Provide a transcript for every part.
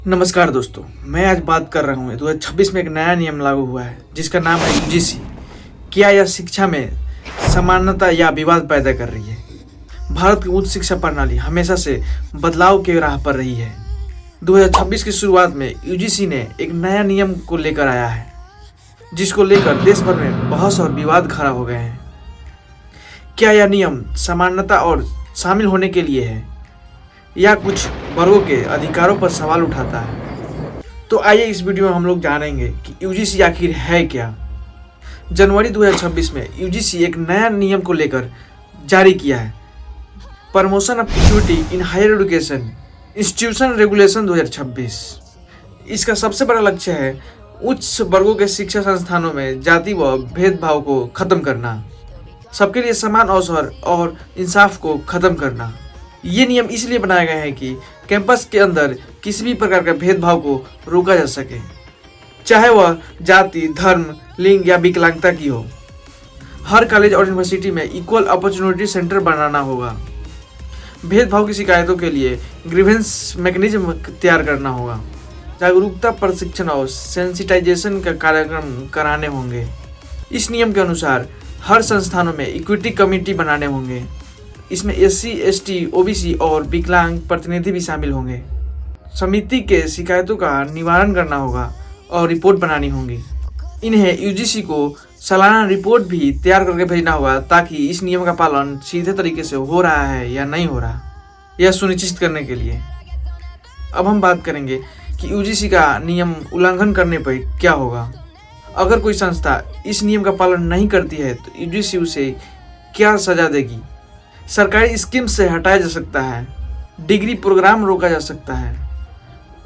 नमस्कार दोस्तों, मैं आज बात कर रहा हूँ 2026 में एक नया नियम लागू हुआ है जिसका नाम है यूजीसी। क्या यह शिक्षा में समानता या विवाद पैदा कर रही है? भारत की उच्च शिक्षा प्रणाली हमेशा से बदलाव के राह पर रही है। 2026 की शुरुआत में यूजीसी ने एक नया नियम को लेकर आया है जिसको लेकर देश भर में बहस और विवाद खड़ा हो गए हैं। क्या यह नियम समानता और शामिल होने के लिए है या कुछ वर्गों के अधिकारों पर सवाल उठाता है? तो आइए इस वीडियो में हम लोग जानेंगे कि यूजीसी आखिर है क्या। जनवरी 2026 में यूजीसी एक नया नियम को लेकर जारी किया है, promotion of equity in higher education institution regulation 2026। इसका सबसे बड़ा लक्ष्य है उच्च वर्गों के शिक्षा संस्थानों में जाति व भेदभाव को खत्म करना, सबके लिए समान अवसर और इंसाफ को खत्म करना। ये नियम इसलिए बनाए गए हैं कि कैंपस के अंदर किसी भी प्रकार का भेदभाव को रोका जा सके, चाहे वह जाति, धर्म, लिंग या विकलांगता की हो। हर कॉलेज और यूनिवर्सिटी में इक्वल अपॉर्चुनिटी सेंटर बनाना होगा। भेदभाव की शिकायतों के लिए ग्रीवेंस मैकेनिज्म तैयार करना होगा। जागरूकता प्रशिक्षण और सेंसिटाइजेशन का कार्यक्रम कराने होंगे। इस नियम के अनुसार हर संस्थानों में इक्विटी कमेटी बनाने होंगे। इसमें एससी, एसटी, ओबीसी और विकलांग प्रतिनिधि भी शामिल होंगे। समिति के शिकायतों का निवारण करना होगा और रिपोर्ट बनानी होगी। इन्हें यूजीसी को सालाना रिपोर्ट भी तैयार करके भेजना होगा ताकि इस नियम का पालन सीधे तरीके से हो रहा है या नहीं हो रहा, यह सुनिश्चित करने के लिए। अब हम बात करेंगे कि यूजीसी का नियम उल्लंघन करने पर क्या होगा। अगर कोई संस्था इस नियम का पालन नहीं करती है तो यूजीसी उसे क्या सजा देगी? सरकारी स्कीम से हटाया जा सकता है, डिग्री प्रोग्राम रोका जा सकता है,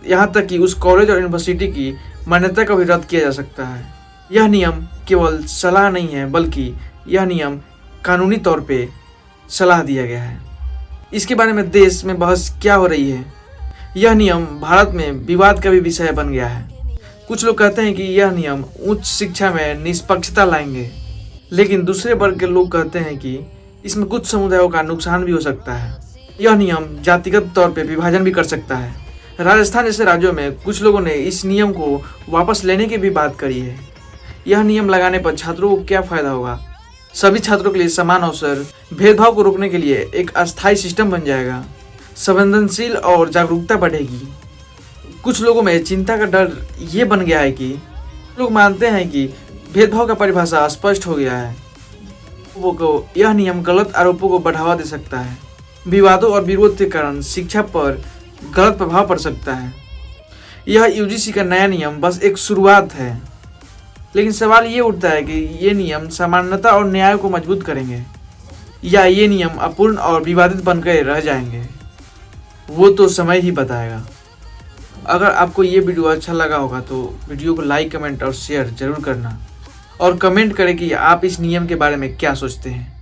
यहाँ तक कि उस कॉलेज और यूनिवर्सिटी की मान्यता का भी रद्द किया जा सकता है। यह नियम केवल सलाह नहीं है बल्कि यह नियम कानूनी तौर पे सलाह दिया गया है। इसके बारे में देश में बहस क्या हो रही है? यह नियम भारत में विवाद का भी विषय बन गया है। कुछ लोग कहते हैं कि यह नियम उच्च शिक्षा में निष्पक्षता लाएंगे, लेकिन दूसरे वर्ग के लोग कहते हैं कि इसमें कुछ समुदायों का नुकसान भी हो सकता है। यह नियम जातिगत तौर पे विभाजन भी कर सकता है। राजस्थान जैसे राज्यों में कुछ लोगों ने इस नियम को वापस लेने की भी बात करी है। यह नियम लगाने पर छात्रों को क्या फायदा होगा? सभी छात्रों के लिए समान अवसर, भेदभाव को रोकने के लिए एक अस्थायी सिस्टम बन जाएगा, संवेदनशील और जागरूकता बढ़ेगी। कुछ लोगों में चिंता का डर ये बन गया है कि लोग मानते हैं कि भेदभाव का परिभाषा स्पष्ट हो गया है। लोगों को यह नियम गलत आरोपों को बढ़ावा दे सकता है। विवादों और विरोध के कारण शिक्षा पर गलत प्रभाव पड़ सकता है। यह यूजीसी का नया नियम बस एक शुरुआत है, लेकिन सवाल ये उठता है कि ये नियम समानता और न्याय को मजबूत करेंगे या ये नियम अपूर्ण और विवादित बनकर रह जाएंगे। वो तो समय ही बताएगा। अगर आपको ये वीडियो अच्छा लगा होगा तो वीडियो को लाइक, कमेंट और शेयर जरूर करना और कमेंट करें कि आप इस नियम के बारे में क्या सोचते हैं।